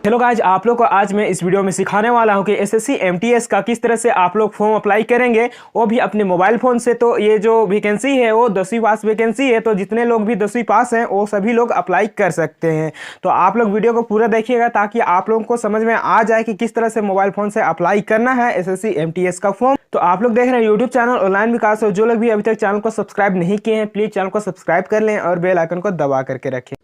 Hello guys, आप लोग को आज मैं इस वीडियो में सिखाने वाला हूं कि एसएससी एमटीएस का किस तरह से आप लोग फॉर्म अप्लाई करेंगे, वो भी अपने मोबाइल फ़ोन से। तो ये जो वैकेंसी है वो 10वीं पास वैकेंसी है, तो जितने लोग भी 10वीं पास हैं वो सभी लोग अप्लाई कर सकते हैं। तो आप लोग वीडियो को पूरा देखिएगा ताकि आप लोगों को समझ में आ जाए कि किस तरह से मोबाइल फ़ोन से अप्लाई करना है एसएससी एमटीएस का फॉर्म। तो आप लोग देख रहे हैं यूट्यूब चैनल ऑनलाइन विकास। और जो लोग भी अभी तक चैनल को सब्सक्राइब नहीं किए हैं, प्लीज़ चैनल को सब्सक्राइब कर लें और बेल आइकन को दबा करके रखें।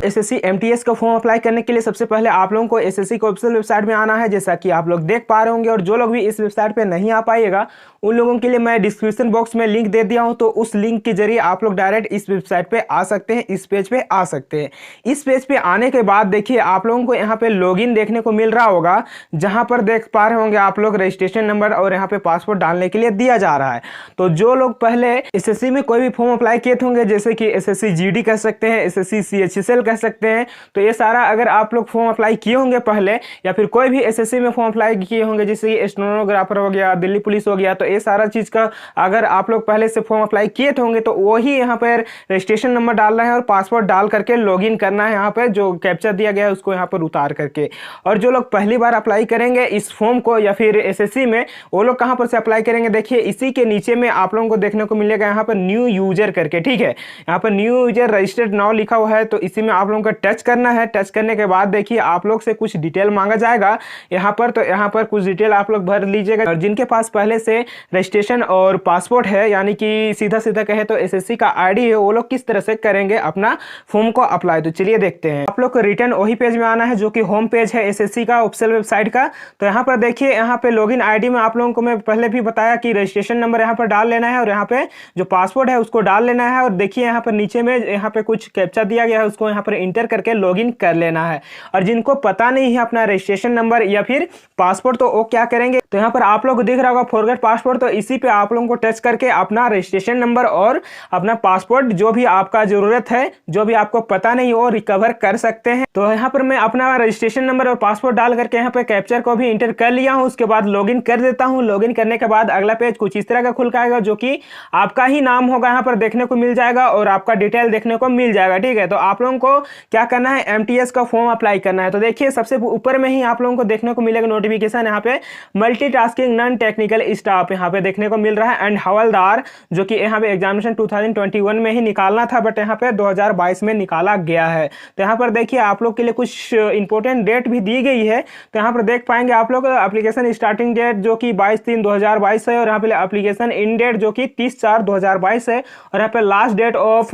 एसएससी एमटीएस का फॉर्म अप्लाई करने के लिए सबसे पहले आप लोगों को एसएससी की ऑफिशियल वेबसाइट में आना है, जैसा कि आप लोग देख पा रहे होंगे। और जो लोग भी इस वेबसाइट पे नहीं आ पाएगा उन लोगों के लिए मैं डिस्क्रिप्शन बॉक्स में लिंक दे दिया हूं, तो उस लिंक के जरिए आप लोग डायरेक्ट इस वेबसाइट पे आ सकते हैं, इस पेज पे आ सकते हैं। इस पेज पे आने के बाद देखिए आप लोगों को यहाँ पे लॉगिन देखने को मिल रहा होगा, जहां पर देख पा रहे होंगे आप लोग रजिस्ट्रेशन नंबर और यहाँ पे पासपोर्ट डालने के लिए दिया जा रहा है। तो जो लोग पहले एसएससी में कोई भी फॉर्म अप्लाई किए होंगे, जैसे कि एसएससी जीडी कह सकते हैं, एसएससी सीएचएसएल कह सकते हैं, तो ये सारा अगर आप लोग फॉर्म अप्लाई किए होंगे पहले, या फिर कोई भी एसएससी में फॉर्म अप्लाई किए होंगे जैसे कि स्टेनोग्राफर हो गया, दिल्ली पुलिस हो गया, तो ये सारा चीज का अगर आप लोग पहले से फॉर्म अप्लाई किए होंगे तो वही यहाँ पर रजिस्ट्रेशन नंबर डालना है और पासवर्ड डाल करके लॉगिन करना है। यहाँ पर जो कैप्चा दिया गया है उसको यहाँ पर उतार करके। और जो लोग पहली बार अप्लाई करेंगे इस फॉर्म को या फिर एसएससी में, वो लोग कहाँ पर से अप्लाई करेंगे, देखिए इसी के नीचे में आप लोगों को देखने को मिलेगा यहाँ पर न्यू यूजर करके। ठीक है, यहाँ पर न्यू यूजर रजिस्टर्ड नाउ लिखा हुआ है, तो इसी में आप लोगों को टच करना है। टच करने के बाद देखिए आप लोग से कुछ डिटेल मांगा जाएगा यहाँ पर, तो यहाँ पर कुछ डिटेल आप लोग भर लीजिएगा। और जिनके पास पहले से रजिस्ट्रेशन और पासपोर्ट है, यानी कि सीधा सीधा कहे तो एसएससी का आईडी है, वो लोग किस तरह से करेंगे अपना फॉर्म को अप्लाई, तो चलिए देखते हैं। आप लोग को रिटर्न वही पेज में आना है जो कि होम पेज है एसएससी का ऑफिशियल वेबसाइट का। तो यहाँ पर देखिए यहाँ पे लॉगिन आईडी में आप लोगों को मैं पहले भी बताया कि रजिस्ट्रेशन नंबर यहाँ पर डाल लेना है और यहाँ पे जो पासपोर्ट है उसको डाल लेना है। और देखिए यहाँ पर नीचे में यहाँ पे कुछ कैप्चा दिया गया है, उसको यहाँ पर इंटर करके लॉगिन कर लेना है। और जिनको पता नहीं है अपना रजिस्ट्रेशन नंबर या फिर पासपोर्ट, तो वो क्या करेंगे, तो यहाँ पर आप लोग को दिख रहा होगा फॉरगेट पासपोर्ट, तो इसी पे आप लोगों को टच करके अपना रजिस्ट्रेशन नंबर और अपना पासपोर्ट जो भी आपका जरूरत है, जो भी आपको पता नहीं वो रिकवर कर सकते हैं। तो यहाँ पर मैं अपना रजिस्ट्रेशन नंबर और पासपोर्ट डाल करके यहाँ पे कैप्चर को भी इंटर कर लिया हूँ। उसके बाद लॉगिन कर देता हूँ। लॉगिन करने के बाद अगला पेज कुछ इस तरह का खुल आएगा, जो कि आपका ही नाम होगा यहाँ पर देखने को मिल जाएगा और आपका डिटेल देखने को मिल जाएगा। ठीक है, तो आप लोगों को क्या करना है, एमटीएस का फॉर्म अप्लाई करना है। तो देखिए सबसे ऊपर में ही आप लोगों को देखने को मिलेगा नोटिफिकेशन, यहाँ पे मल्टीटास्किंग नॉन टेक्निकल स्टाफ यहाँ पे देखने को मिल रहा है, एंड हवलदार, जो कि यहाँ पे एग्जामिनेशन 2021 में ही निकालना था, बट यहाँ पे 2022 में निकाला गया है। तो यहाँ पर देखिए आप लोग के लिए कुछ इंपॉर्टेंट डेट भी दी गई है। तो यहाँ पर देख पाएंगे आप लोग एप्लीकेशन स्टार्टिंग डेट जो कि 22/3/2022 है, और यहाँ पे एप्लीकेशन इन डेट जो कि 30/4/2022 है, और यहाँ पे last date of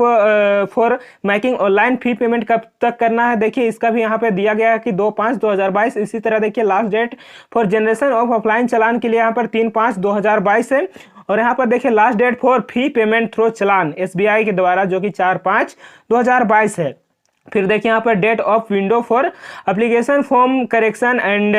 for making online fee payment कब तक करना है, देखिए इसका भी यहाँ पे दिया गया है कि 2/5/2022। इसी तरह देखिए last date for generation of offline challan के लिए यहाँ पर 3/5/2022 है, और यहाँ पर देखिए last date for fee payment through challan SBI के द्वारा जो कि 4/5/2022 है। फिर देखिए यहाँ पर date of window for application form correction and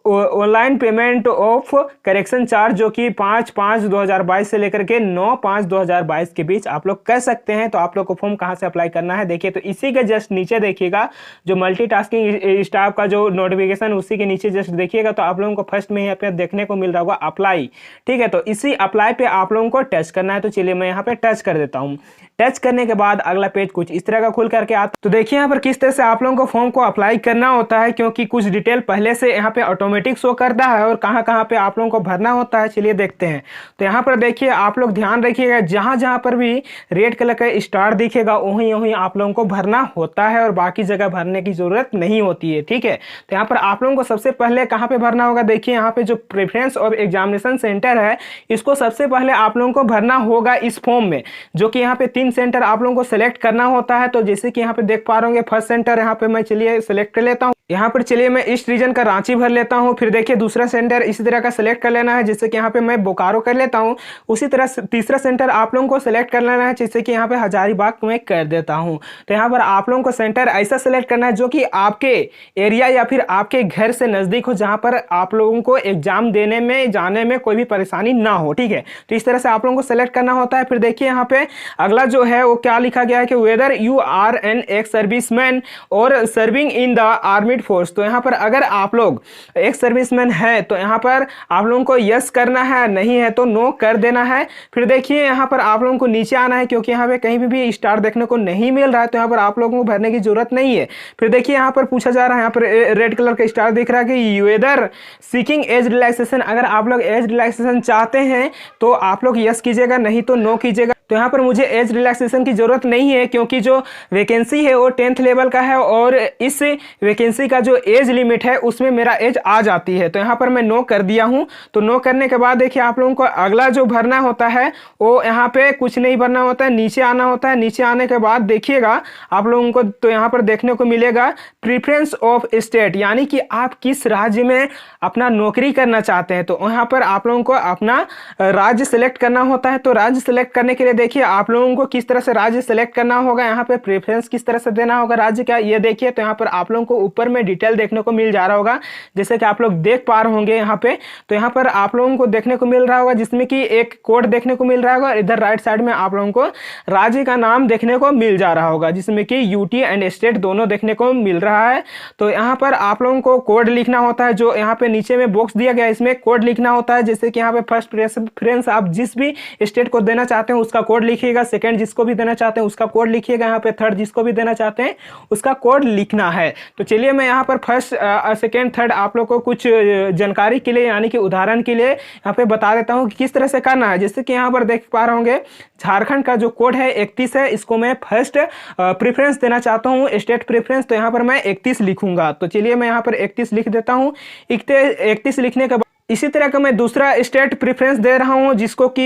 online payment of correction charge जो कि 5/5/2022 से लेकर के 9/5/2022 के बीच आप लोग कर सकते हैं। तो आप लोग को फॉर्म कहाँ से अप्लाई करना है, देखिए तो इसी के जस्ट नीचे देखिएगा जो मल्टीटास्किंग स्टाफ का जो नोटिफिकेशन, उसी के नीचे जस्ट देखिएगा तो आप लोगों को फर्स्ट में ही अपने देखने को मिल रहा होगा अप्लाई। ठीक है, तो इसी अप्लाई पे आप लोगों को टच करना है। तो चलिए मैं यहाँ पे टच कर देता हूँ। टच करने के बाद अगला पेज कुछ इस तरह का खुल करके आता। तो देखिए यहाँ पर किस तरह से आप लोगों को फॉर्म को अप्लाई करना होता है, क्योंकि कुछ डिटेल पहले से यहाँ पे ऑटोमेटिक शो करता है और कहाँ कहाँ पे आप लोगों को भरना होता है, चलिए देखते हैं। तो यहाँ पर देखिए आप लोग ध्यान रखिएगा, जहाँ जहाँ पर भी रेड कलर का स्टार दिखेगा वहीं वहीं आप लोगों को भरना होता है और बाकी जगह भरने की जरूरत नहीं होती है। ठीक है, तो यहाँ पर आप लोगों को सबसे पहले कहाँ पे भरना होगा, देखिए यहाँ पे जो प्रेफरेंस ऑफ एग्जामिनेशन सेंटर है इसको सबसे पहले आप लोगों को भरना होगा इस फॉर्म में, जो कि यहाँ पे 3 सेंटर आप लोगों को सिलेक्ट करना होता है। तो जैसे कि यहाँ पे देख पा रहे होंगे फर्स्ट सेंटर यहाँ पे मैं चलिए सिलेक्ट कर लेता हूँ। यहाँ पर चलिए मैं ईस्ट रीजन का रांची भर लेता हूँ। फिर देखिए दूसरा सेंटर इसी तरह का सिलेक्ट कर लेना है, जैसे कि यहाँ पे मैं बोकारो कर लेता हूँ। उसी तरह तीसरा सेंटर आप लोगों को सिलेक्ट कर लेना है, जैसे कि यहाँ पे हजारीबाग में कर देता हूँ। तो यहाँ पर आप लोगों को सेंटर ऐसा सिलेक्ट करना है जो कि आपके एरिया या फिर आपके घर से नजदीक हो, जहाँ पर आप लोगों को एग्जाम देने में जाने में कोई भी परेशानी ना हो। ठीक है, तो इस तरह से आप लोगों को सिलेक्ट करना होता है। फिर देखिए यहाँ पे अगला जो है वो क्या लिखा गया है कि whether you are an ex serviceman और serving in the army speed force. तो यहाँ पर अगर आप लोग एक्स सर्विसमैन है तो यहाँ पर आप लोगों को यस करना है, नहीं है तो नो कर देना है। फिर देखिए यहाँ पर आप लोगों को नीचे आना है, क्योंकि यहाँ पे कहीं भी स्टार देखने को नहीं मिल रहा है, तो यहाँ पर आप लोगों को भरने की जरूरत नहीं है। फिर देखिए यहाँ पर पूछा जा रहा है, यहाँ पर रेड कलर का स्टार दिख रहा है कि वेदर सीकिंग एज रिलैक्सेशन। अगर आप लोग एज रिलैक्सेशन चाहते हैं तो आप लोग यस कीजिएगा, नहीं तो नो कीजिएगा। तो यहाँ पर मुझे एज रिलैक्सेशन की जरूरत नहीं है, क्योंकि जो वैकेंसी है वो 10th लेवल का है और इस वैकेंसी का जो एज लिमिट है उसमें मेरा एज आ जाती है। तो यहाँ पर मैं नो कर दिया हूँ। तो नो करने के बाद देखिए आप लोगों को अगला जो भरना होता है वो यहाँ पे कुछ नहीं भरना होता है, नीचे आना होता है। नीचे आने के बाद देखिएगा आप लोगों को तो यहाँ पर देखने को मिलेगा प्रीफरेंस ऑफ स्टेट, यानी कि आप किस राज्य में अपना नौकरी करना चाहते हैं। तो यहाँ पर आप लोगों को अपना राज्य सेलेक्ट करना होता है। तो राज्य सेलेक्ट करने के लिए देखिए आप लोगों को किस तरह से राज्य सेलेक्ट करना होगा, यहाँ पे प्रेफरेंस किस तरह से देना होगा राज्य का, ये देखिए। तो यहाँ पर आप लोगों को ऊपर में डिटेल देखने को मिल जा रहा होगा, जैसे कि आप लोग देख पा रहे होंगे यहाँ पे। तो यहाँ पर आप लोगों को देखने को मिल रहा होगा जिसमें कि एक कोड देखने को मिल रहा होगा। इधर राइट साइड में आप लोगों को राज्य का नाम देखने को मिल जा रहा होगा, जिसमें कि यूटी एंड स्टेट दोनों देखने को मिल रहा है। तो यहाँ पर आप लोगों को कोड लिखना होता है, जो यहाँ पे नीचे में बॉक्स दिया गया है इसमें कोड लिखना होता है। जैसे कि यहाँ पे फर्स्ट प्रेफरेंस आप जिस भी स्टेट को देना चाहते हैं उसका कोड लिखिएगा, सेकंड जिसको भी देना चाहते हैं उसका कोड लिखिएगा, यहाँ पे थर्ड जिसको भी देना चाहते हैं उसका कोड लिखना है। तो चलिए मैं यहाँ पर फर्स्ट सेकंड थर्ड आप लोग को कुछ जानकारी के लिए, यानी कि उदाहरण के लिए यहाँ पे बता देता हूँ कि किस तरह से करना है। जैसे कि यहाँ पर देख पा रहे होंगे झारखंड का जो कोड है 31 है, इसको मैं फर्स्ट प्रेफरेंस देना चाहता हूँ, स्टेट प्रेफरेंस। तो यहाँ पर मैं 31 लिखूंगा। तो चलिए मैं यहाँ पर 31 लिख देता हूँ। 31 लिखने के बाद इसी तरह का मैं दूसरा स्टेट प्रेफरेंस दे रहा हूं, जिसको कि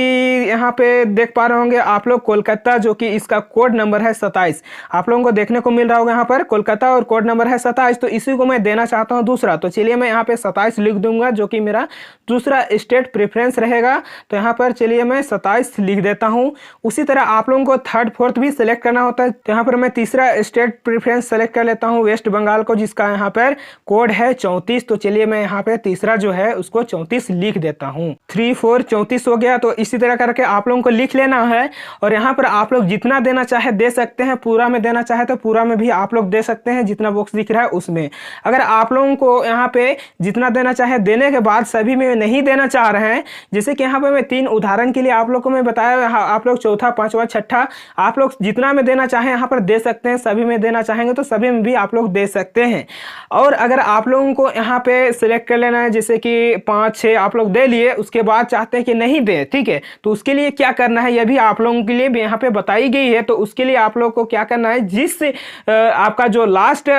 यहाँ पे देख पा रहे होंगे आप लोग कोलकाता, जो कि इसका कोड नंबर है 27। आप लोगों को देखने को मिल रहा होगा यहाँ पर कोलकाता और कोड नंबर है 27। तो इसी को मैं देना चाहता हूँ दूसरा। तो चलिए मैं यहाँ पे 27 लिख दूंगा, जो कि मेरा दूसरा स्टेट प्रेफरेंस रहेगा। तो यहाँ पर चलिए मैं 27 लिख देता हूँ। उसी तरह आप लोगों को थर्ड फोर्थ भी सिलेक्ट करना होता है। तो यहाँ पर मैं तीसरा स्टेट प्रेफरेंस सेलेक्ट कर लेता हूँ वेस्ट बंगाल को, जिसका यहाँ पर कोड है 34। तो चलिए मैं यहाँ पे तीसरा जो है उसको 34 लिख देता हूँ। 3 4 34 हो गया। तो इसी तरह करके आप लोगों को लिख लेना है। और यहाँ पर आप लोग जितना देना चाहे दे सकते हैं, पूरा में देना चाहे तो पूरा में भी आप लोग दे सकते हैं, जितना बॉक्स दिख रहा है उसमें। अगर आप लोगों को यहाँ पे जितना देना चाहे देने के बाद सभी में नहीं देना चाह रहे हैं, जैसे कि यहाँ पे मैं 3 उदाहरण के लिए आप लोग को मैं बताया, आप लोग चौथा पांचवा छठा आप लोग जितना में देना चाहें यहाँ पर दे सकते हैं। सभी में देना चाहेंगे तो सभी में भी आप लोग दे सकते हैं। और अगर आप लोगों को यहाँ पे सिलेक्ट कर लेना है, जैसे कि 5 6 आप लोग दे लिए, उसके बाद चाहते हैं कि नहीं दे, ठीक है, तो उसके लिए क्या करना है यह भी आप लोगों के लिए भी यहाँ पे बताई गई है। तो उसके लिए आप लोग को क्या करना है, जिस आपका जो लास्ट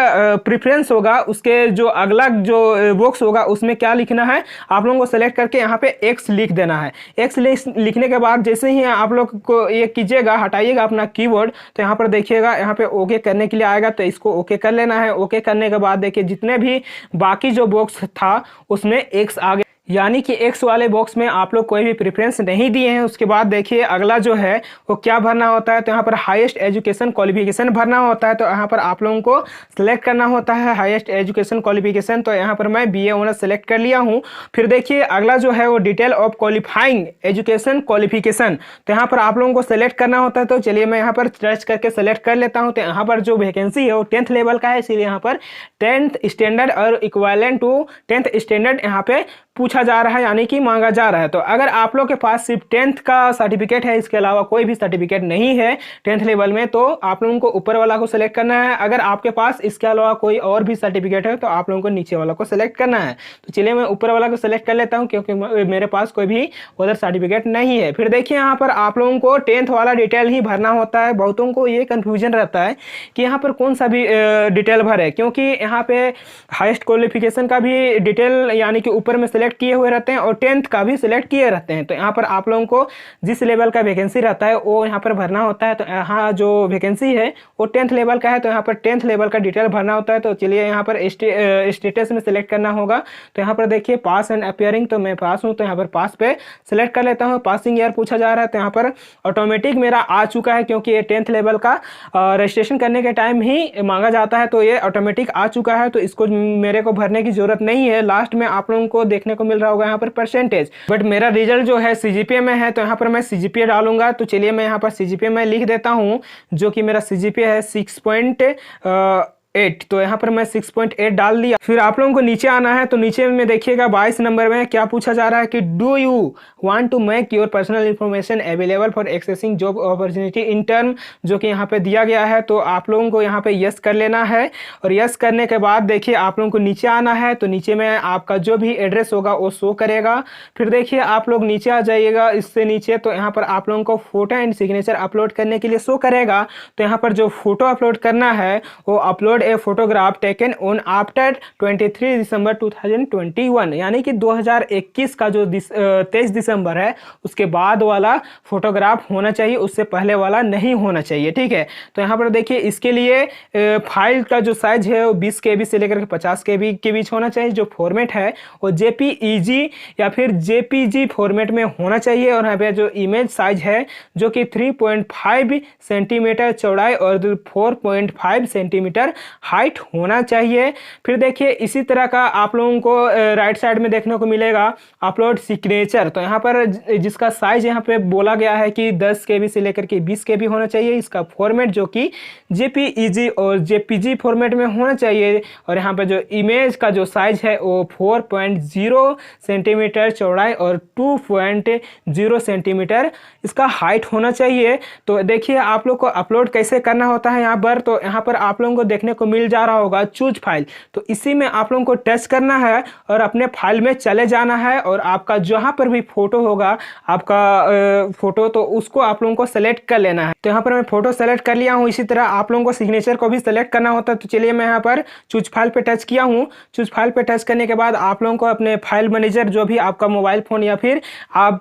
प्रेफरेंस होगा उसके जो अगला जो बॉक्स होगा उसमें क्या लिखना है, आप लोगों को सेलेक्ट करके यहाँ पे एक्स लिख देना है। एक्स लिखने के बाद जैसे ही आप लोग को ये कीजिएगा, हटाइएगा अपना कीबोर्ड, तो यहाँ पर देखिएगा यहाँ पे ओके करने के लिए आएगा। तो इसको ओके कर लेना है। ओके करने के बाद देखिए जितने भी बाकी जो बॉक्स था उसमें एक्स आ गया, यानी कि एक्स वाले बॉक्स में आप लोग कोई भी प्रेफरेंस नहीं दिए हैं। उसके बाद देखिए अगला जो है वो क्या भरना होता है, तो यहाँ पर हाईएस्ट एजुकेशन क्वालिफिकेशन भरना होता है। तो यहाँ पर आप लोगों को सिलेक्ट करना होता है हाईएस्ट एजुकेशन क्वालिफिकेशन। तो यहाँ पर मैं बीए ऑनर्स सेलेक्ट कर लिया हूँ। फिर देखिए अगला जो है वो detail of qualifying education qualification, तो यहाँ पर आप लोगों को सेलेक्ट करना होता है। तो चलिए मैं यहाँ पर टच करके सेलेक्ट कर लेता हूँ। तो यहाँ पर जो वैकेंसी है वो 10th लेवल का है, इसलिए यहाँ पर 10th स्टैंडर्ड और इक्विवेलेंट टू 10th स्टैंडर्ड यहाँ पे पूछा जा रहा है, यानी कि मांगा जा रहा है। तो अगर आप लोग के पास सिर्फ 10th का सर्टिफिकेट है, इसके अलावा कोई भी सर्टिफिकेट नहीं है 10th लेवल में, तो आप लोगों को ऊपर वाला को सिलेक्ट करना है। अगर आपके पास इसके अलावा कोई और भी सर्टिफिकेट है तो आप लोगों को नीचे वाला को सिलेक्ट करना है। तो चलिए मैं ऊपर वाला को सिलेक्ट कर लेता हूँ, क्योंकि मेरे पास कोई भी उधर सर्टिफिकेट नहीं है। फिर देखिए यहाँ पर आप लोगों को 10th वाला डिटेल ही भरना होता है। बहुतों को ये कन्फ्यूजन रहता है कि यहाँ पर कौन सा भी डिटेल भरे, क्योंकि यहाँ पे हाईएस्ट क्वालिफिकेशन का भी डिटेल यानी कि ऊपर में सिलेक्ट किए हुए रहते हैं और 10th का भी सिलेक्ट किए रहते हैं। तो यहाँ पर आप लोगों को जिस लेवल का वैकेंसी रहता है वो यहाँ पर भरना होता है। तो यहाँ जो वैकेंसी है वो 10th लेवल का है, तो यहाँ पर 10th लेवल का डिटेल भरना होता है। तो चलिए यहाँ पर स्टेटस में सिलेक्ट करना होगा। तो यहाँ पर देखिए पास एंड अपियरिंग, तो मैं पास हूँ, तो यहाँ पर पास पे सिलेक्ट कर लेता हूँ। पासिंग ईयर पूछा जा रहा है, तो यहाँ पर ऑटोमेटिक मेरा आ चुका है, क्योंकि ये 10th लेवल का रजिस्ट्रेशन करने के टाइम ही मांगा जाता है। तो ये ऑटोमेटिक आ चुका है, तो इसको मेरे को भरने की जरूरत नहीं है। लास्ट में आप लोगों को देखने को मिल रहा होगा यहाँ पर परसेंटेज, बट मेरा रिजल्ट जो है सीजीपीए में है, तो यहाँ पर मैं सीजीपीए डालूंगा। तो चलिए मैं यहाँ पर सीजीपीए में लिख देता हूँ, जो कि मेरा सीजीपीए है 6.8, तो यहाँ पर मैं 6.8 डाल दिया। फिर आप लोगों को नीचे आना है, तो नीचे में देखिएगा 22 नंबर में क्या पूछा जा रहा है कि do you want to make your personal information available for accessing job opportunity in term, जो कि यहाँ पे दिया गया है। तो आप लोगों को यहाँ पे यस कर लेना है, और यस करने के बाद देखिए आप लोगों को नीचे आना है, तो नीचे में आपका जो भी एड्रेस होगा वो शो करेगा। फिर देखिए आप लोग नीचे आ जाइएगा, इससे नीचे तो यहाँ पर आप लोगों को फोटो एंड सिग्नेचर अपलोड करने के लिए शो करेगा। तो यहाँ पर जो फोटो अपलोड करना है वो upload a photograph taken on after 23 December 2021, यानी कि 2021 का जो 23 दिसंबर है उसके बाद वाला फोटोग्राफ होना चाहिए, उससे पहले वाला नहीं होना चाहिए, ठीक है। तो यहाँ पर देखिए इसके लिए फाइल का जो साइज है वो 20 KB से लेकर के 50 KB के बीच होना चाहिए। जो फॉर्मेट है वो JPEG या फिर JPG फॉर्मेट में होना चाहिए, और यहाँ पे जो इमेज साइज है जो कि 3.5 सेंटीमीटर चौड़ाई और 4.5 सेंटीमीटर हाइट होना चाहिए। फिर देखिए इसी तरह का आप लोगों को राइट साइड में देखने को मिलेगा अपलोड सिग्नेचर। तो यहाँ पर जिसका साइज यहाँ पे बोला गया है कि 10 KB से लेकर के 20 KB होना चाहिए, इसका फॉर्मेट जो कि JPEG और JPG फॉर्मेट में होना चाहिए। और यहाँ पे जो इमेज का जो साइज है वो 4.0 सेंटीमीटर चौड़ाई और 2.0 सेंटीमीटर इसका हाइट होना चाहिए। तो देखिए आप लोग को अपलोड कैसे करना होता है यहाँ पर, तो यहाँ पर आप लोगों को देखने को मिल जा रहा होगा चूज फाइल। तो इसी में आप लोगों को टच करना है और अपने फाइल में चले जाना है, और आपका जहाँ पर भी फोटो होगा आपका फोटो, तो उसको आप लोगों को सेलेक्ट कर लेना है। तो यहाँ पर मैं फोटो सेलेक्ट कर लिया हूँ। इसी तरह आप लोगों को सिग्नेचर को भी सेलेक्ट करना होता है। तो चलिए मैं यहाँ पर चूज फाइल पे टच किया हूँ। चूज फाइल पे टच करने के बाद आप लोगों को अपने फाइल मैनेजर जो भी आपका मोबाइल फोन या फिर आप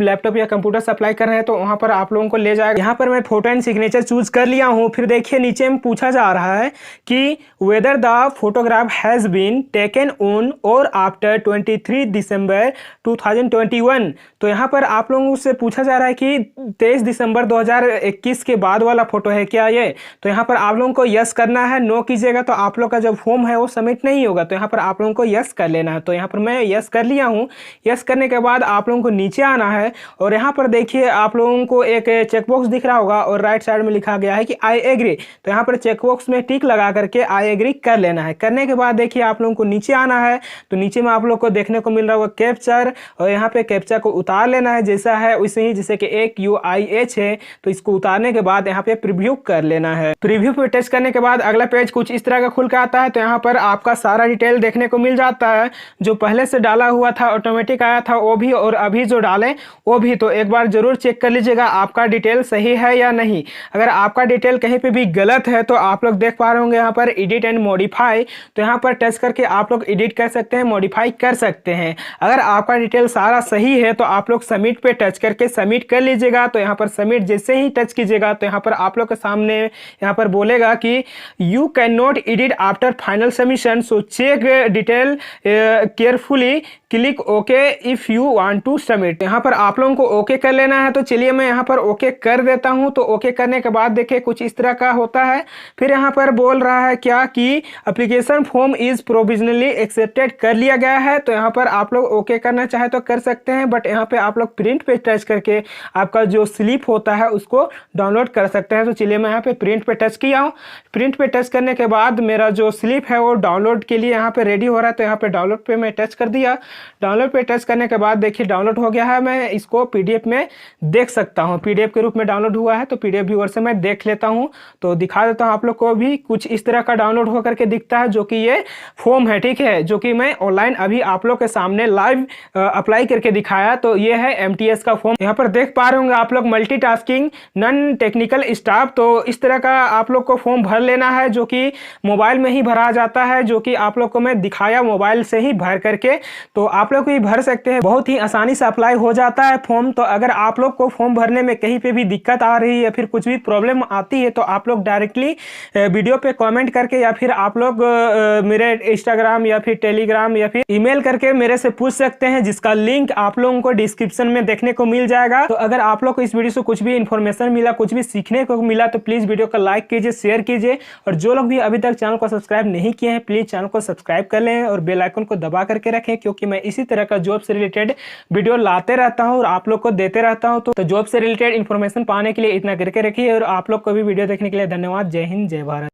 लैपटॉप या कंप्यूटर से अप्लाई कर रहे हैं तो वहाँ पर आप लोगों को ले जाएगा। यहाँ पर मैं फोटो एंड सिग्नेचर चूज कर लिया हूँ। फिर देखिए नीचे में पूछा जा रहा है कि whether the photograph has been taken on or after 23 December 2021। तो यहाँ पर आप लोगों से पूछा जा रहा है कि 23 दिसंबर 2021 के बाद वाला फोटो है क्या ये। तो यहाँ पर आप लोगों को यस करना है, नो कीजिएगा तो आप लोग का जो फॉर्म है वो सबमिट नहीं होगा। तो यहाँ पर आप लोगों को यस कर लेना है। तो यहाँ पर मैं यस कर लिया हूँ। यस करने के बाद आप लोगों को नीचे आना है, और यहाँ पर देखिए आप लोगों को एक चेकबॉक्स दिख रहा होगा और राइट साइड में लिखा गया है कि आई एग्री। तो यहाँ पर चेकबॉक्स में टिक लगा करके आई एग्री कर लेना है। करने के बाद देखिए आप लोगों को नीचे आना है, तो नीचे में आप लोग को देखने को मिल रहा होगा कैप्चर, और यहाँ पे कैप्चर को उतार लेना है जैसा है वैसे ही, जैसे कि एक UIH है। तो इसको उतारने के बाद यहाँ पे प्रीव्यू कर लेना है। प्रीव्यू पे टच करने के बाद अगला पेज कुछ इस तरह का खुल के आता है। तो यहाँ पर आपका सारा डिटेल देखने को मिल जाता है, जो पहले से डाला हुआ था ऑटोमेटिक आया था वो भी, और अभी जो डालें वो भी। तो एक बार जरूर चेक कर लीजिएगा आपका डिटेल सही है या नहीं। अगर आपका डिटेल कहीं पे भी गलत है तो आप लोग देख पा रहे होंगे यहाँ पर एडिट एंड मॉडिफाई। तो यहाँ पर टच करके आप लोग एडिट कर सकते हैं, मॉडिफाई कर सकते हैं। अगर आपका डिटेल सारा सही है तो आप लोग सबमिट पे टच करके सबमिट कर लीजिएगा। तो यहाँ पर सबमिट जैसे ही टच कीजिएगा तो यहाँ पर आप लोग के सामने यहाँ पर बोलेगा कि you can not edit after final submission, so check detail carefully, click okay if you want to submit. यहाँ पर आप लोगों को ओके कर लेना है। तो चलिए मैं यहाँ पर ओके कर देता हूँ। तो ओके करने के बाद देखिए कुछ इस तरह का होता है। फिर यहाँ पर बोल रहा है क्या कि application form is provisionally accepted कर लिया गया है। तो यहाँ पर आप लोग ओके करना चाहे तो कर सकते हैं, बट यहाँ पे आप लोग प्रिंट पे टच करके आपका जो स्लिप होता है उसको डाउनलोड कर सकते हैं। तो चलिए मैं यहाँ पे प्रिंट पे टच किया हूँ। प्रिंट पे टच करने के बाद मेरा जो स्लिप है वो डाउनलोड के लिए यहाँ पे रेडी हो रहा है। तो यहाँ पे डाउनलोड पे मैं टच कर दिया। डाउनलोड पे टच करने के बाद देखिए डाउनलोड हो गया है। मैं इसको PDF में देख सकता हूँ, PDF के रूप में डाउनलोड हुआ है। तो PDF व्यूअर से मैं देख लेता हूँ, तो दिखा देता हूँ आप लोग को भी। कुछ इस तरह का डाउनलोड होकर के दिखता है, जो कि ये फॉर्म है, ठीक है, जो कि मैं ऑनलाइन अभी आप लोग के सामने लाइव अप्लाई करके दिखाया। तो ये है MTS का फॉर्म। यहाँ पर देख पा रहे होंगे आप लोग मल्टीटास्किंग नॉन टेक्निकल स्टाफ। तो इस तरह का आप लोग को फॉर्म भर लेना है, जो कि मोबाइल में ही भरा जाता है, जो कि आप लोग को मैं दिखाया मोबाइल से ही भर करके। तो आप लोग भी भर सकते हैं, बहुत ही आसानी से अप्लाई हो जाता है फॉर्म। तो अगर आप लोग को फॉर्म भरने में कहीं पे भी दिक्कत आ रही है या फिर कुछ भी प्रॉब्लम आती है तो आप लोग डायरेक्टली वीडियो पे कमेंट करके या फिर आप लोग मेरे इंस्टाग्राम या फिर टेलीग्राम या फिर ईमेल करके मेरे से पूछ सकते हैं, जिसका लिंक आप लोगों को डिस्क्रिप्शन में देखने को मिल जाएगा। तो अगर आप लोग को इस वीडियो से कुछ भी इंफॉर्मेशन मिला, कुछ भी सीखने को मिला, तो प्लीज वीडियो को लाइक कीजिए, शेयर कीजिए, और जो लोग भी अभी तक चैनल को सब्सक्राइब नहीं किए हैं प्लीज चैनल को सब्सक्राइब कर लें और बेल आइकन को दबा करके रखें, क्योंकि मैं इसी तरह का जॉब से रिलेटेड वीडियो लाते रहता हूँ और आप लोग को देते रहता हूँ। तो जॉब से रिलेटेड इन्फॉर्मेशन पाने के लिए इतना करके रखिए, और आप लोग को भी वीडियो देखने के लिए धन्यवाद। जय हिंद, जय भारत।